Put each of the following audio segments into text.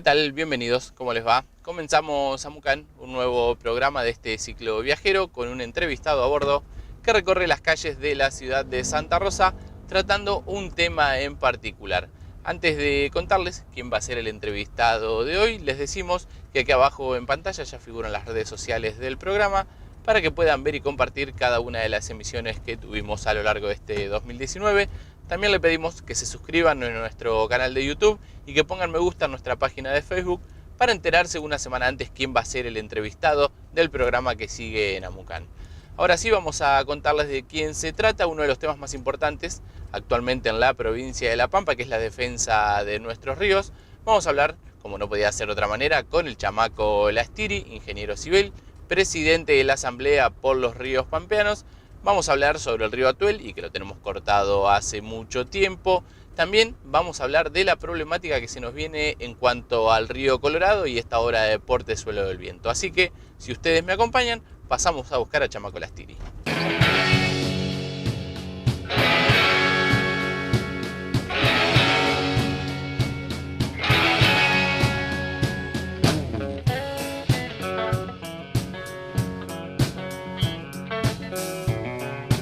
tal? Bienvenidos, ¿cómo les va? Comenzamos Amucán, un nuevo programa de este ciclo viajero con un entrevistado a bordo que recorre las calles de la ciudad de Santa Rosa tratando un tema en particular. Antes de contarles quién va a ser el entrevistado de hoy, les decimos que aquí abajo en pantalla ya figuran las redes sociales del programa para que puedan ver y compartir cada una de las emisiones que tuvimos a lo largo de este 2019. También le pedimos que se suscriban a nuestro canal de YouTube y que pongan me gusta en nuestra página de Facebook para enterarse una semana antes quién va a ser el entrevistado del programa que sigue en Amucán. Ahora sí vamos a contarles de quién se trata, uno de los temas más importantes actualmente en la provincia de La Pampa, que es la defensa de nuestros ríos. Vamos a hablar, como no podía ser de otra manera, con el chamaco Lastiri, ingeniero civil, presidente de la Asamblea por los Ríos Pampeanos. Vamos a hablar sobre el río Atuel y que lo tenemos cortado hace mucho tiempo. También vamos a hablar de la problemática que se nos viene en cuanto al río Colorado y esta obra de Portezuelo del Viento. Así que, si ustedes me acompañan, pasamos a buscar a Chamaco Lastiri.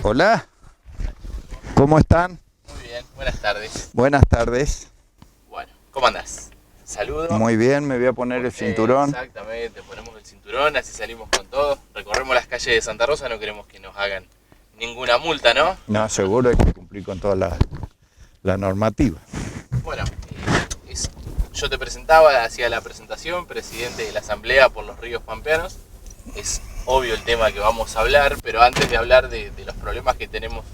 Hola, ¿cómo están? Muy bien, buenas tardes. Buenas tardes. Bueno, ¿cómo andás? Saludo. Muy bien, me voy a poner el cinturón. Exactamente, ponemos el cinturón, así salimos con todo. Recorremos las calles de Santa Rosa, no queremos que nos hagan ninguna multa, ¿no? No, seguro hay que cumplir con toda la normativa. Bueno, yo te presentaba, hacía la presentación, presidente de la Asamblea por los Ríos Pampeanos. Es obvio el tema que vamos a hablar, pero antes de hablar de los problemas que tenemos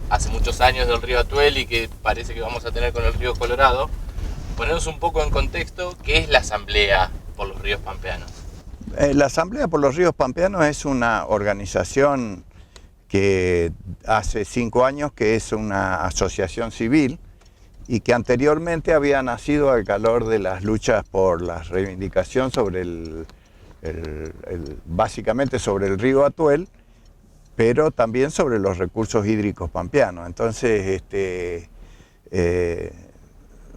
hace muchos años del río Atuel y que parece que vamos a tener con el río Colorado, ponernos un poco en contexto, ¿qué es la Asamblea por los Ríos Pampeanos? La Asamblea por los Ríos Pampeanos es una organización que hace 5 años que es una asociación civil y que anteriormente había nacido al calor de las luchas por la reivindicación sobre básicamente sobre el río Atuel, pero también sobre los recursos hídricos pampeanos. Entonces,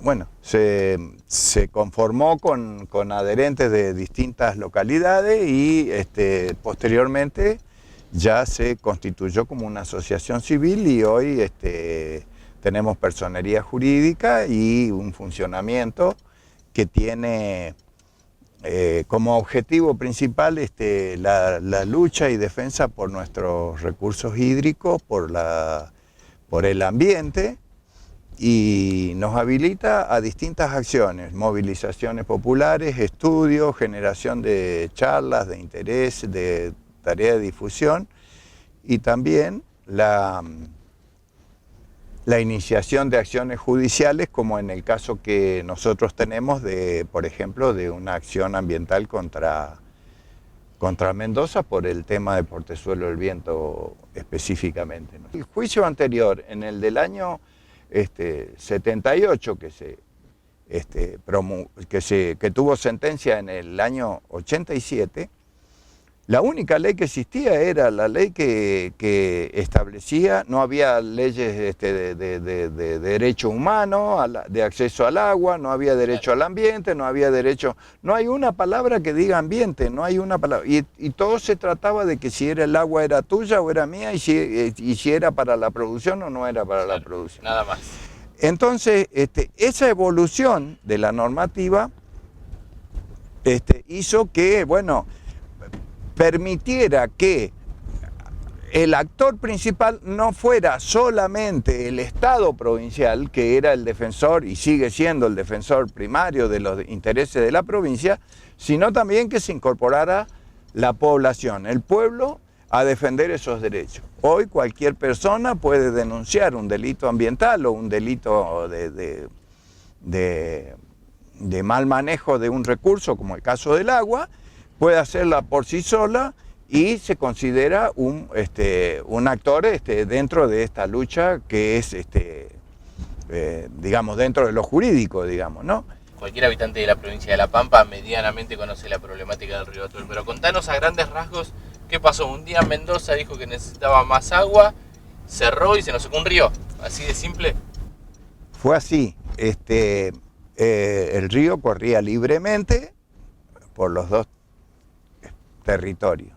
bueno, se conformó con adherentes de distintas localidades y posteriormente ya se constituyó como una asociación civil y hoy tenemos personería jurídica y un funcionamiento que tiene como objetivo principal la lucha y defensa por nuestros recursos hídricos, por el ambiente, y nos habilita a distintas acciones, movilizaciones populares, estudios, generación de charlas, de interés, de tarea de difusión, y también la iniciación de acciones judiciales, como en el caso que nosotros tenemos por ejemplo, de una acción ambiental contra Mendoza por el tema de Portezuelo del Viento específicamente, ¿no? El juicio anterior, en el del año 78, que tuvo sentencia en el año 87, la única ley que existía era la ley que establecía, no había leyes de derecho humano, de acceso al agua, no había derecho al ambiente, no había derecho, no hay una palabra que diga ambiente, no hay una palabra, y todo se trataba de que si era el agua era tuya o era mía, y si era para la producción o no era para la producción. Nada más. Entonces, esa evolución de la normativa hizo que, bueno, permitiera que el actor principal no fuera solamente el Estado provincial, que era el defensor y sigue siendo el defensor primario de los intereses de la provincia, sino también que se incorporara la población, el pueblo, a defender esos derechos. Hoy cualquier persona puede denunciar un delito ambiental o un delito de mal manejo de un recurso, como el caso del agua, puede hacerla por sí sola y se considera un actor dentro de esta lucha que es, digamos, dentro de lo jurídico, digamos, ¿no? Cualquier habitante de la provincia de La Pampa medianamente conoce la problemática del río Atuel, pero contanos a grandes rasgos qué pasó. Un día Mendoza dijo que necesitaba más agua, cerró y se nos secó un río, así de simple. Fue así. el río corría libremente por los dos territorios,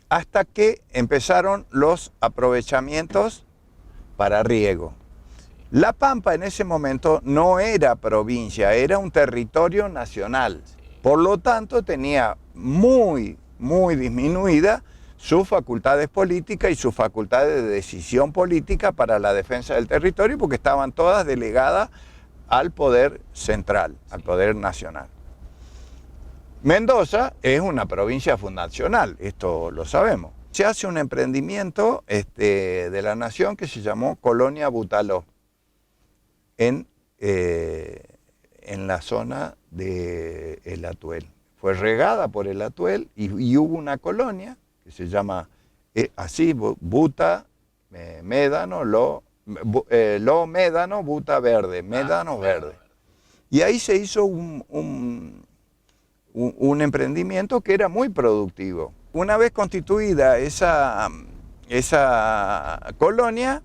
hasta que empezaron los aprovechamientos para riego. La Pampa en ese momento no era provincia, era un territorio nacional. Por lo tanto, tenía muy disminuida sus facultades políticas y sus facultades de decisión política para la defensa del territorio, porque estaban todas delegadas al poder central, al poder nacional. Mendoza es una provincia fundacional, esto lo sabemos. Se hace un emprendimiento de la nación que se llamó Colonia Butaló, en la zona del Atuel. Fue regada por el Atuel y hubo una colonia que se llama así, Buta, Médano, Lo Médano, Buta Verde, Médano Verde. Y ahí se hizo un emprendimiento que era muy productivo. Una vez constituida esa colonia,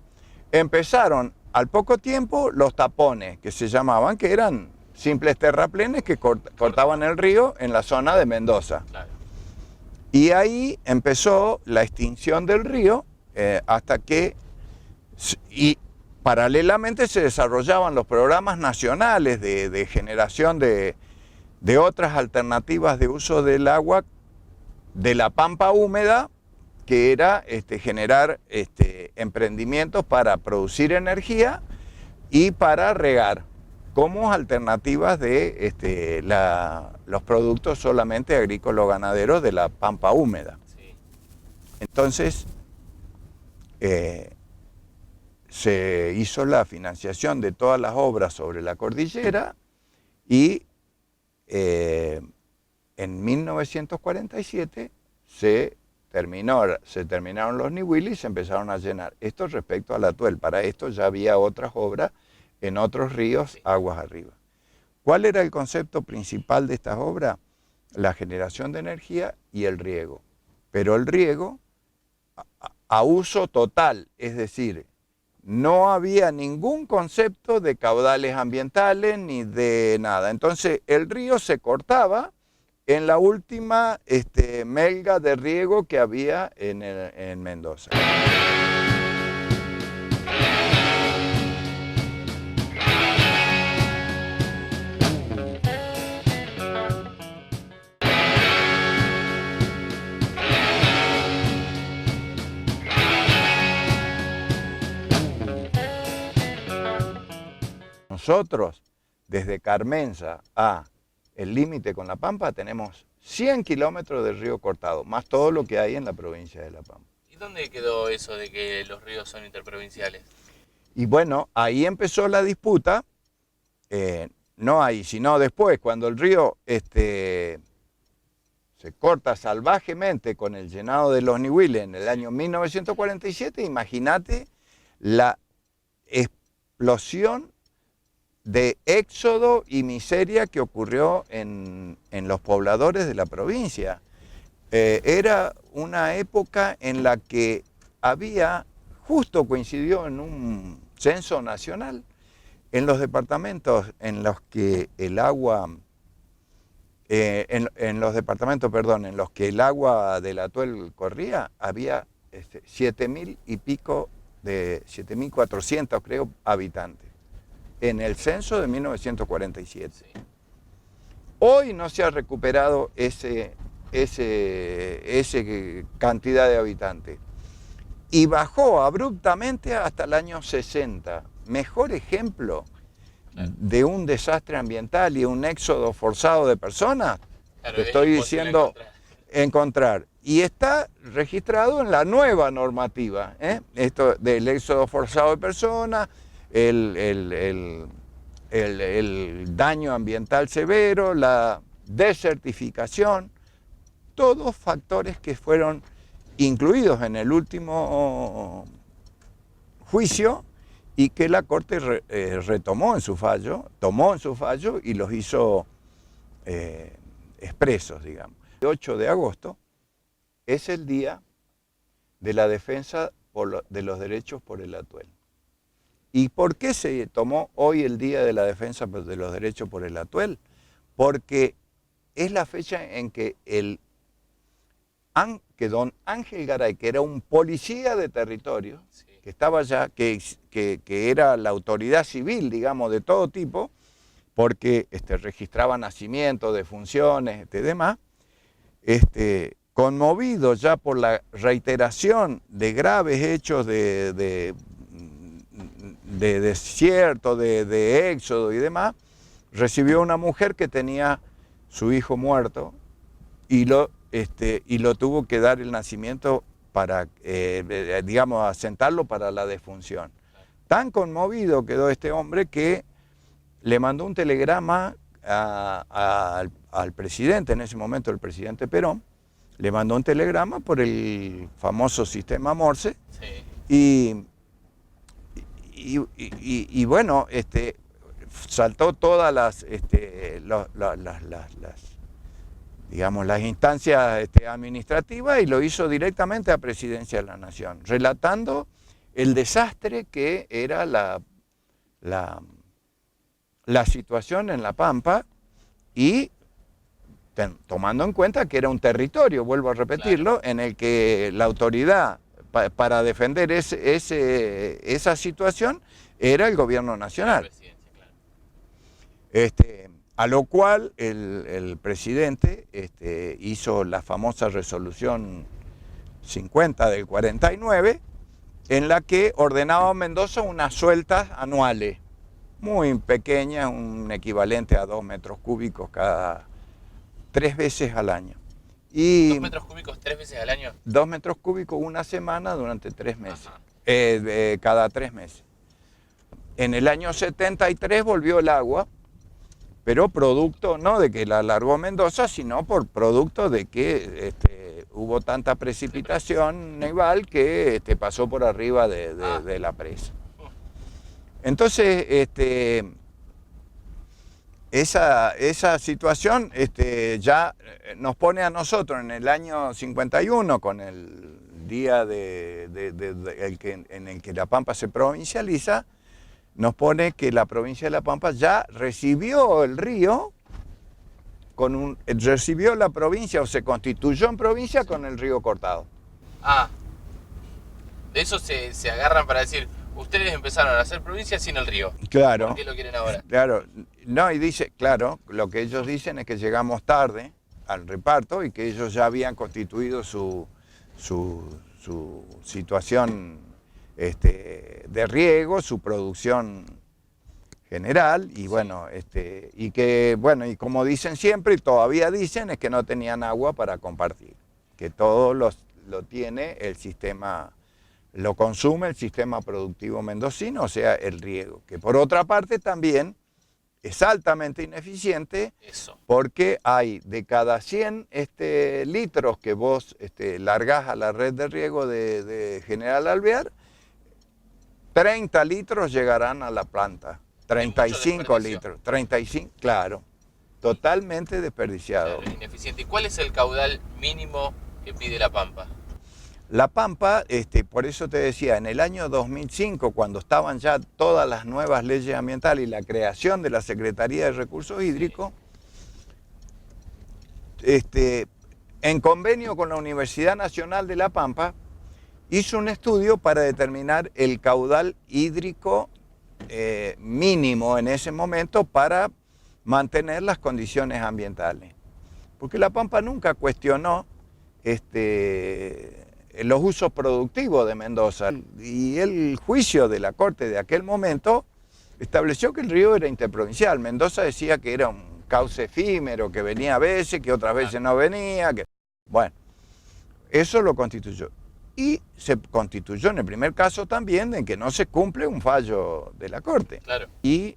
empezaron al poco tiempo los tapones, que se llamaban, que eran simples terraplenes que cortaban el río en la zona de Mendoza. Claro. Y ahí empezó la extinción del río hasta que, y paralelamente se desarrollaban los programas nacionales de generación de otras alternativas de uso del agua de la pampa húmeda, que era generar emprendimientos para producir energía y para regar, como alternativas de los productos solamente agrícolas-ganaderos de la pampa húmeda. Sí. Entonces, se hizo la financiación de todas las obras sobre la cordillera y en 1947 se terminaron los niwilis y se empezaron a llenar. Esto respecto al Atuel. Para esto ya había otras obras en otros ríos, aguas arriba. ¿Cuál era el concepto principal de estas obras? La generación de energía y el riego. Pero el riego a uso total, es decir, no había ningún concepto de caudales ambientales ni de nada. Entonces el río se cortaba en la última melga de riego que había en Mendoza. Nosotros, desde Carmenza a el límite con La Pampa, tenemos 100 kilómetros de río cortado, más todo lo que hay en la provincia de La Pampa. ¿Y dónde quedó eso de que los ríos son interprovinciales? Y bueno, ahí empezó la disputa, no ahí, sino después, cuando el río se corta salvajemente con el llenado de los niwiles en el año 1947, imagínate la explosión de éxodo y miseria que ocurrió en los pobladores de la provincia. Era una época en la que justo coincidió en un censo nacional, en los departamentos en los que el agua, en los que el agua del Atuel corría, había 7.000 y pico, de 7.400 creo, habitantes, en el censo de 1947. Sí. Hoy no se ha recuperado esa cantidad de habitantes y bajó abruptamente hasta el año 60. Mejor ejemplo de un desastre ambiental y un éxodo forzado de personas, te estoy diciendo encontrar. Y está registrado en la nueva normativa, esto del éxodo forzado de personas, el daño ambiental severo, la desertificación, todos factores que fueron incluidos en el último juicio y que la Corte tomó en su fallo y los hizo expresos, digamos. El 8 de agosto es el día de la defensa de los derechos por el Atuel. ¿Y por qué se tomó hoy el Día de la Defensa de los Derechos por el Atuel? Porque es la fecha en que don Ángel Garay, que era un policía de territorio, Sí. que estaba allá, que era la autoridad civil, digamos, de todo tipo, porque registraba nacimientos, defunciones, demás, conmovido ya por la reiteración de graves hechos de desierto, de éxodo y demás, recibió una mujer que tenía su hijo muerto y lo tuvo que dar el nacimiento para, digamos, asentarlo para la defunción. Tan conmovido quedó este hombre que le mandó un telegrama al presidente, en ese momento el presidente Perón, le mandó un telegrama por el famoso sistema Morse. Sí. Y bueno, saltó todas digamos, las instancias administrativas y lo hizo directamente a Presidencia de la Nación, relatando el desastre que era la situación en La Pampa y tomando en cuenta que era un territorio, vuelvo a repetirlo, claro, en el que la autoridad para defender esa situación era el gobierno nacional. A lo cual el presidente hizo la famosa resolución 50 del 49, en la que ordenaba a Mendoza unas sueltas anuales, muy pequeñas, un equivalente a 2 metros cúbicos cada 3 veces al año. Y 2 metros cúbicos 3 veces al año. 2 metros cúbicos una semana durante 3 meses, cada 3 meses. En el año 73 volvió el agua, pero producto no de que la alargó Mendoza, sino por producto de que hubo tanta precipitación neval que pasó por arriba de la presa. Entonces, esa situación ya nos pone a nosotros en el año 51, con el día en el que La Pampa se provincializa, nos pone que la provincia de La Pampa ya recibió el río, recibió la provincia o se constituyó en provincia con el río cortado. De eso se agarran para decir, ustedes empezaron a hacer provincia sin el río. Claro. ¿Por qué lo quieren ahora? Claro. No, y dice, claro, lo que ellos dicen es que llegamos tarde al reparto y que ellos ya habían constituido su situación de riego, su producción general, y bueno, y que, bueno, y como dicen siempre, y todavía dicen, es que no tenían agua para compartir, que todo lo tiene el sistema, lo consume el sistema productivo mendocino, o sea, el riego, que por otra parte también es altamente ineficiente. Eso. Porque hay de cada 100 litros que vos largás a la red de riego de General Alvear, 30 litros llegarán a la planta, 35 litros, 35, claro, totalmente desperdiciado. Claro, ineficiente. ¿Y cuál es el caudal mínimo que pide La Pampa? La Pampa, por eso te decía, en el año 2005, cuando estaban ya todas las nuevas leyes ambientales y la creación de la Secretaría de Recursos Hídricos, en convenio con la Universidad Nacional de La Pampa, hizo un estudio para determinar el caudal hídrico mínimo en ese momento para mantener las condiciones ambientales. Porque La Pampa nunca cuestionó los usos productivos de Mendoza, y el juicio de la Corte de aquel momento estableció que el río era interprovincial. Mendoza decía que era un cauce efímero, que venía a veces, que otras veces no venía. Bueno, eso lo constituyó. Y se constituyó en el primer caso también en que no se cumple un fallo de la Corte. Claro. Y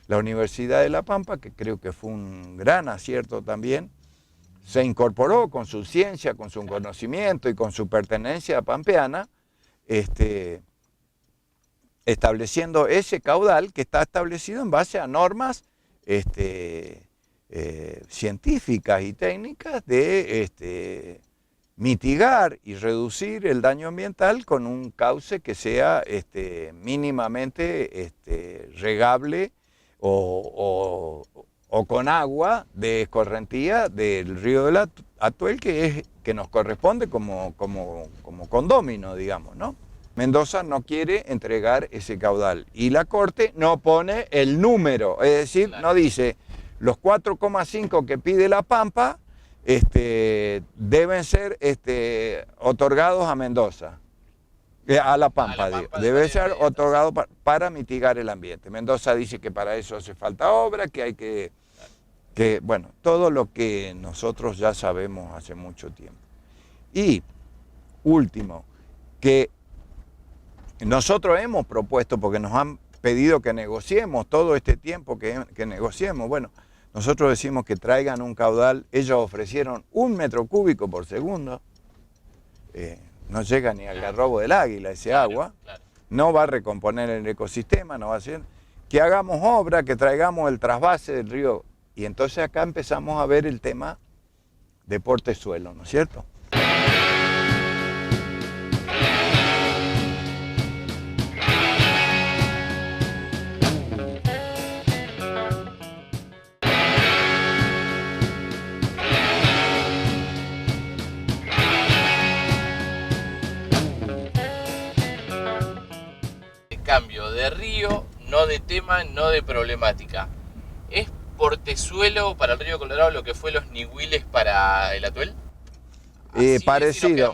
la Universidad de La Pampa, que creo que fue un gran acierto también, se incorporó con su ciencia, con su conocimiento y con su pertenencia pampeana, estableciendo ese caudal que está establecido en base a normas científicas y técnicas de mitigar y reducir el daño ambiental con un cauce que sea mínimamente regable o con agua de escorrentía del río del Atuel, que nos corresponde como condómino, digamos, ¿no? Mendoza no quiere entregar ese caudal y la Corte no pone el número, es decir, no dice los 4,5 que pide La Pampa deben ser otorgados a Mendoza, a La Pampa, debe ser otorgado para mitigar el ambiente. Mendoza dice que para eso hace falta obra, que hay que, bueno, todo lo que nosotros ya sabemos hace mucho tiempo. Y último, que nosotros hemos propuesto, porque nos han pedido que negociemos todo este tiempo, que negociemos, bueno, nosotros decimos que traigan un caudal, ellos ofrecieron 1 metro cúbico por segundo, no llega ni al garrobo del águila ese agua, no va a recomponer el ecosistema, no va a hacer, que hagamos obra, que traigamos el trasvase del río, y entonces acá empezamos a ver el tema de portezuelo, ¿no es cierto? Cambio de río, no de tema, no de problemática. ¿Es portezuelo para el río Colorado lo que fue los Nihuiles para el Atuel? Parecido,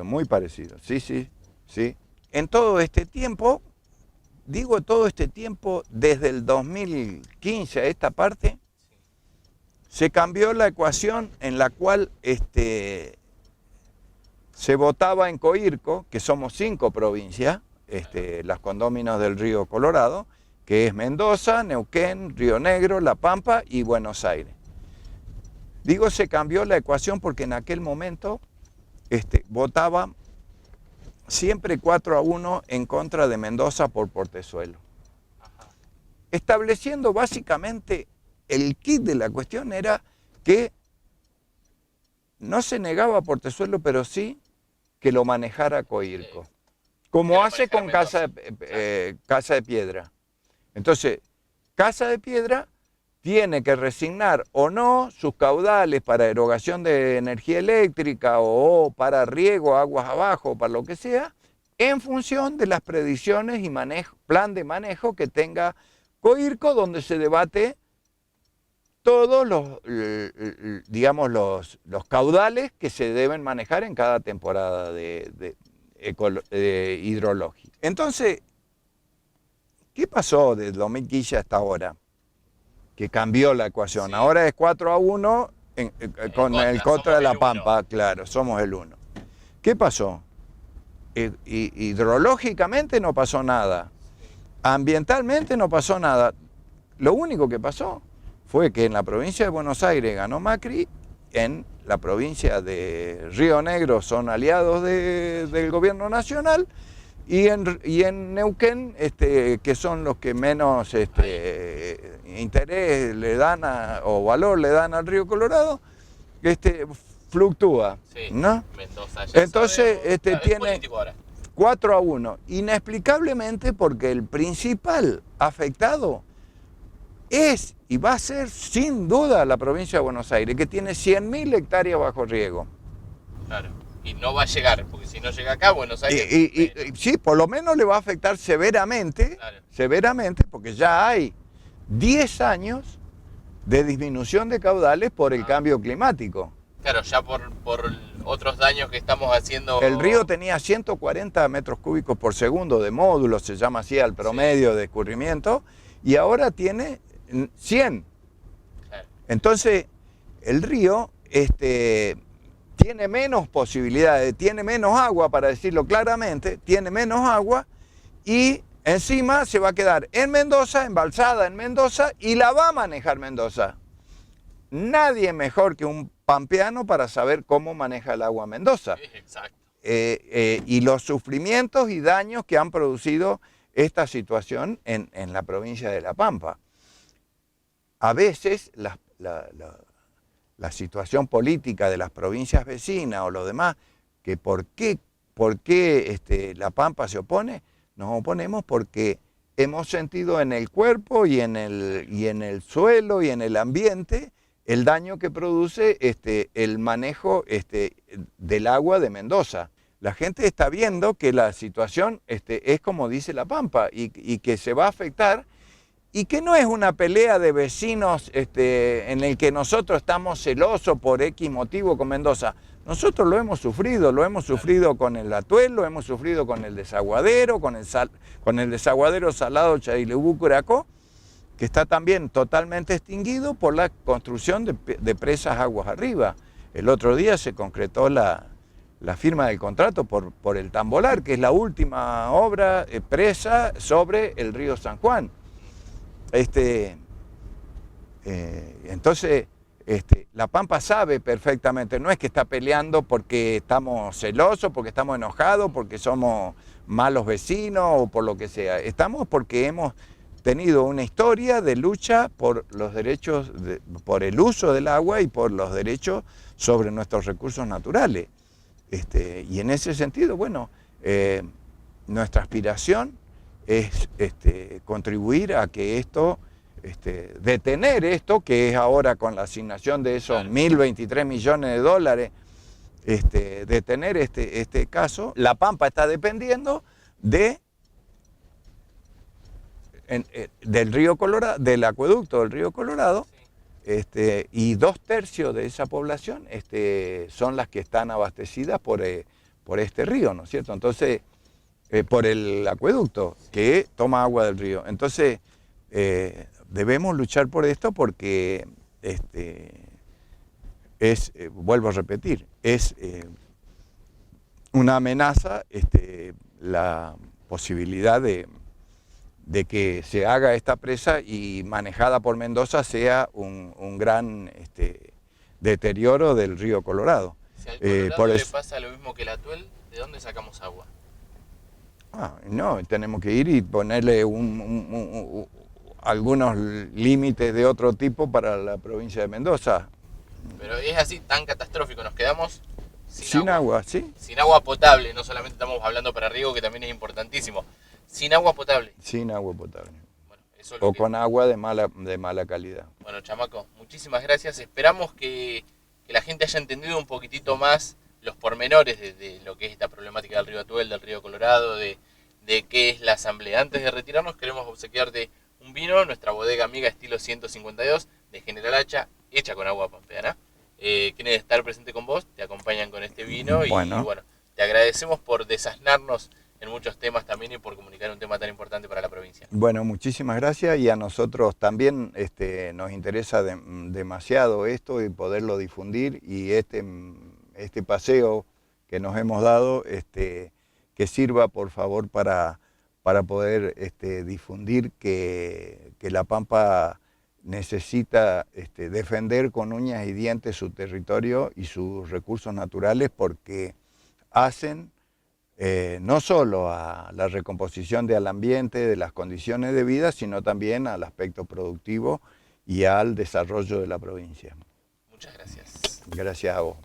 muy parecido, sí. En todo este tiempo, digo todo este tiempo, desde el 2015 a esta parte, se cambió la ecuación en la cual se votaba en Coirco, que somos 5 provincias, las condóminos del río Colorado, que es Mendoza, Neuquén, Río Negro, La Pampa y Buenos Aires. Digo, se cambió la ecuación porque en aquel momento votaba siempre 4-1 en contra de Mendoza por portezuelo. Estableciendo básicamente el kit de la cuestión era que no se negaba portezuelo, pero sí que lo manejara Coirco, como hace con Casa de Piedra. Entonces, Casa de Piedra tiene que resignar o no sus caudales para erogación de energía eléctrica o para riego, aguas abajo, para lo que sea, en función de las predicciones y plan de manejo que tenga Coirco, donde se debate todos los caudales que se deben manejar en cada temporada hidrológica. Entonces, ¿qué pasó desde 2015 hasta ahora? Que cambió la ecuación. Sí. Ahora es 4-1 con el contra de La Pampa, claro, somos el 1. ¿Qué pasó? Hidrológicamente no pasó nada. Ambientalmente no pasó nada. Lo único que pasó fue que en la provincia de Buenos Aires ganó Macri, en la provincia de Río Negro son aliados del gobierno nacional, y en Neuquén, que son los que menos interés le dan o valor le dan al río Colorado, fluctúa, sí, ¿no? Mendoza, entonces tiene 4-1, inexplicablemente, porque el principal afectado es y va a ser sin duda la provincia de Buenos Aires, que tiene 100.000 hectáreas bajo riego. Claro, y no va a llegar, porque si no llega acá, Buenos Aires... Sí, por lo menos le va a afectar severamente, claro, severamente, porque ya hay 10 años de disminución de caudales por el cambio climático. Claro, ya por otros daños que estamos haciendo... El río tenía 140 metros cúbicos por segundo de módulo, se llama así al promedio de escurrimiento, y ahora tiene 100. Claro. Entonces, el río tiene menos posibilidades, tiene menos agua, para decirlo claramente, tiene menos agua, y encima se va a quedar en Mendoza, embalsada en Mendoza, y la va a manejar Mendoza. Nadie mejor que un pampeano para saber cómo maneja el agua Mendoza. Sí, exacto. Y los sufrimientos y daños que han producido esta situación en la provincia de La Pampa. A veces la situación política de las provincias vecinas o lo demás, que por qué La Pampa se opone, nos oponemos porque hemos sentido en el cuerpo y en el suelo y en el ambiente el daño que produce el manejo del agua de Mendoza. La gente está viendo que la situación es como dice La Pampa y que se va a afectar y que no es una pelea de vecinos en el que nosotros estamos celosos por X motivo con Mendoza. Nosotros lo hemos sufrido con el Atuel, lo hemos sufrido con el desaguadero, con el desaguadero salado Charilebú-Curacó, que está también totalmente extinguido por la construcción de presas aguas arriba. El otro día se concretó la firma del contrato por el Tambolar, que es la última obra presa sobre el río San Juan. Entonces, La Pampa sabe perfectamente, no es que está peleando porque estamos celosos, porque estamos enojados, porque somos malos vecinos o por lo que sea. Estamos porque hemos tenido una historia de lucha por los derechos, por el uso del agua y por los derechos sobre nuestros recursos naturales. Y en ese sentido, bueno, nuestra aspiración es contribuir a que esto, detener esto, que es ahora con la asignación de esos 1.023 millones de dólares, detener este caso. La Pampa está dependiendo del río Colorado, del acueducto del río Colorado, y 2/3 de esa población son las que están abastecidas por este río, ¿no es cierto? Entonces, por el acueducto que toma agua del río. Entonces, debemos luchar por esto porque vuelvo a repetir, es una amenaza la posibilidad de que se haga esta presa y manejada por Mendoza sea un gran deterioro del río Colorado. Si al Colorado le pasa lo mismo que el Atuel, ¿de dónde sacamos agua? No, tenemos que ir y ponerle algunos límites de otro tipo para la provincia de Mendoza. Pero es así tan catastrófico, nos quedamos sin agua, ¿sí? Sin agua potable, no solamente estamos hablando para riego, que también es importantísimo. Sin agua potable. Sin agua potable. Bueno, eso es o con agua de mala calidad. Bueno, chamaco, muchísimas gracias. Esperamos que la gente haya entendido un poquitito más los pormenores de lo que es esta problemática del río Atuel, del río Colorado, de qué es la asamblea. Antes de retirarnos, queremos obsequiarte un vino, nuestra bodega amiga estilo 152 de General Hacha, hecha con agua pampeana. Quieren estar presente con vos, te acompañan con este vino y bueno, te agradecemos por desasnarnos en muchos temas también y por comunicar un tema tan importante para la provincia. Bueno, muchísimas gracias y a nosotros también nos interesa demasiado esto y poderlo difundir y este paseo que nos hemos dado que sirva por favor para poder difundir que La Pampa necesita defender con uñas y dientes su territorio y sus recursos naturales porque hacen no solo a la recomposición del ambiente, de las condiciones de vida, sino también al aspecto productivo y al desarrollo de la provincia. Muchas gracias. Gracias a vos.